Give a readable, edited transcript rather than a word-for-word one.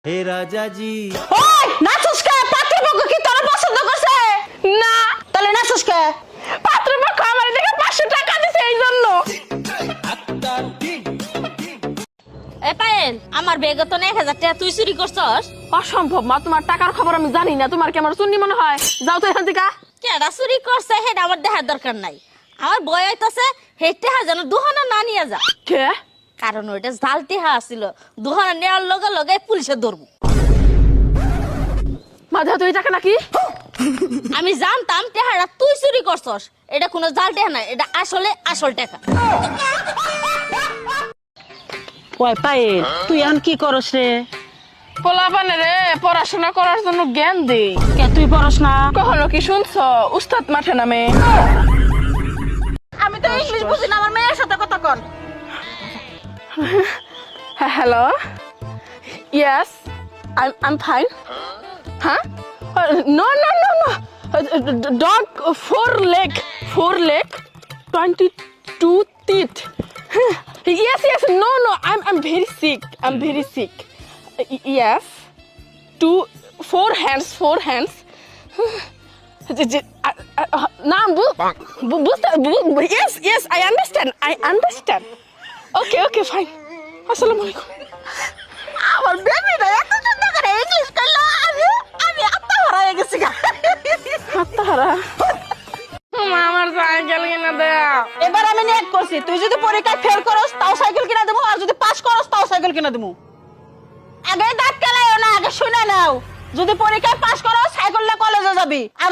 হে রাজা জি ওই নাচুস কে? পাত্রপক্ষ কি তোর পছন্দ করছে? না। তাহলে নাচুস কে? পাত্রপক্ষ আমার দেখে 500 টাকা দিছে এই জন্য। এ পায়েল, আমার বেগে তো 1000 টাকা তুই চুরি করছস। অসম্ভব মা, তোমার টাকার খবর আমি জানি না। তোমার কি আমার চুন্নি মনে হয়? যাও তো এখান থেকে। কেডা চুরি করছে হেড আমার দেখার দরকার নাই। আমার বয় হইতাছে হেটে যেন দুহানা না নিয়ে যা। কে? কারণ ওইটা জালতি ছিল, দুহানা নেওয়ার লগে লগে পুলিশে ধরবো। মা দেখ তুই টাকা নাকি? আমি জানতাম টেহারা তুই চুরি করছস। এটা কোনো জাল টেহা না, এটা আসলে আসল টাকা। ওই পায়েল, তুই এখন কি করস রে? পোলাপানে রে পড়াশোনা করার জন্য জ্ঞান দেই। কে তুই পড়স না? কখনো কি শুনছো উস্তাদ মাঠে নামে? আমি তো ইংলিশ বুঝি না, আমার মেয়ের সাথে কথা কন। Hello, yes, I'm fine. Huh? No. Dog, 4 leg, 22 teeth. Yes. No. I'm very sick. Yes. 4 hands. Now, yes. I understand. Okay, fine. Assalamu alaikum. আমার বেবিটা এত সুন্দর করে ইংলিশ কইলো, আমি আত্মহারা হয়ে গেছি গা। আত্মহারা। আমার সাইকেল কিনা দাও। এবার আমি নেট করছি, তুই যদি পরীক্ষায় ফেল করস তাও সাইকেল কিনা দেবো, আর যদি পাস করস তাও সাইকেল কিনা দেবো। আগে দাঁত কেলাইও না, আগে শুনে নাও। যদি পরীক্ষায় পাস করস সাইকেল নিয়ে কলেজে যাবি, আর